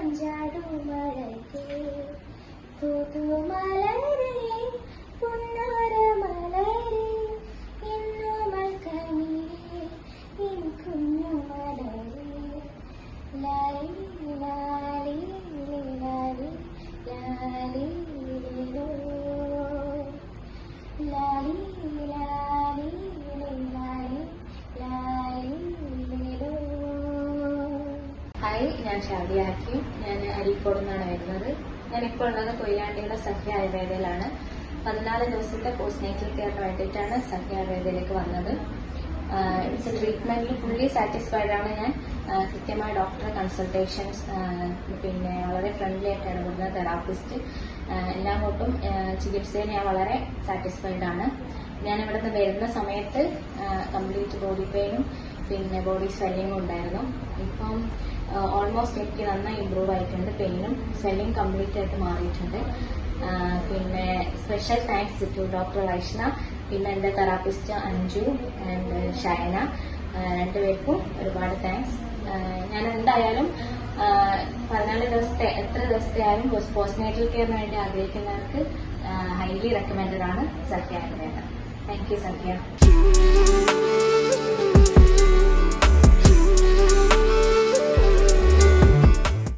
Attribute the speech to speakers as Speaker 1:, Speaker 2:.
Speaker 1: ചാഞ്ചാടുമഴകേ പുതുമലരേ പുന്നാര മലരേ ഇന്നുമൽക്കണിയേ ഇൻ കുഞ്ഞുമലരേ ലാലി ലാലി ലാലി ലാലി ലോ ലാലി ലാലി ലാലി ലാലി ലോ. ഹായ്, ഞാൻ ഷാദിയ ഹക്കീം. ഞാൻ അരീക്കോട് നിന്നാണ് വരുന്നത്. ഞാനിപ്പോൾ ഉള്ളത് കൊയിലാണ്ടിയുടെ സഖ്യ ആയുർവേദയിലാണ്. 14 ദിവസത്തെ പോസ്റ്റ് നേറ്റൽ കെയറിന് വേണ്ടിയിട്ടാണ് സഖ്യ ആയുർവേദയിലേക്ക് വന്നത്. ഇവിടുത്തെ ട്രീറ്റ്മെന്റിൽ ഫുള്ളി സാറ്റിസ്ഫൈഡ് ആണ് ഞാൻ. കൃത്യമായ ഡോക്ടറെ കൺസൾട്ടേഷൻസ്, പിന്നെ വളരെ ഫ്രണ്ട്ലി ആയിട്ടാണ് ഇവിടുന്ന് തെറാപ്പിസ്റ്റ്. എല്ലാം കൊണ്ടും ചികിത്സയിൽ ഞാൻ വളരെ സാറ്റിസ്ഫൈഡ് ആണ്. ഞാൻ ഇവിടുന്ന് വരുന്ന സമയത്ത് കംപ്ലീറ്റ് ബോഡി പെയിനും പിന്നെ ബോഡി സ്വെല്ലിങ്ങും ഉണ്ടായിരുന്നു. ഇപ്പം ഓൾമോസ്റ്റ് എനിക്ക് നന്നായി ഇമ്പ്രൂവ് ആയിട്ടുണ്ട്. പെയിനും സ്വെല്ലിങ് കംപ്ലീറ്റ് ആയിട്ട് മാറിയിട്ടുണ്ട്. പിന്നെ special thanks to doctor Vaishna, പിന്നെ എൻ്റെ തെറാപ്പിസ്റ്റ് അഞ്ജു ആൻഡ് ഷൈന, രണ്ടുപേർക്കും ഒരുപാട് താങ്ക്സ്. ഞാൻ എന്തായാലും 14 ദിവസത്തെ എത്ര ദിവസത്തെ ആയാലും പോസ്റ്റ് നേറ്റൽ കെയറിന് വേണ്ടി ആഗ്രഹിക്കുന്നവർക്ക് ഹൈലി റെക്കമെൻഡഡ് ആണ് സഖ്യ ആയുർവേദ. താങ്ക് യു സഖ്യ.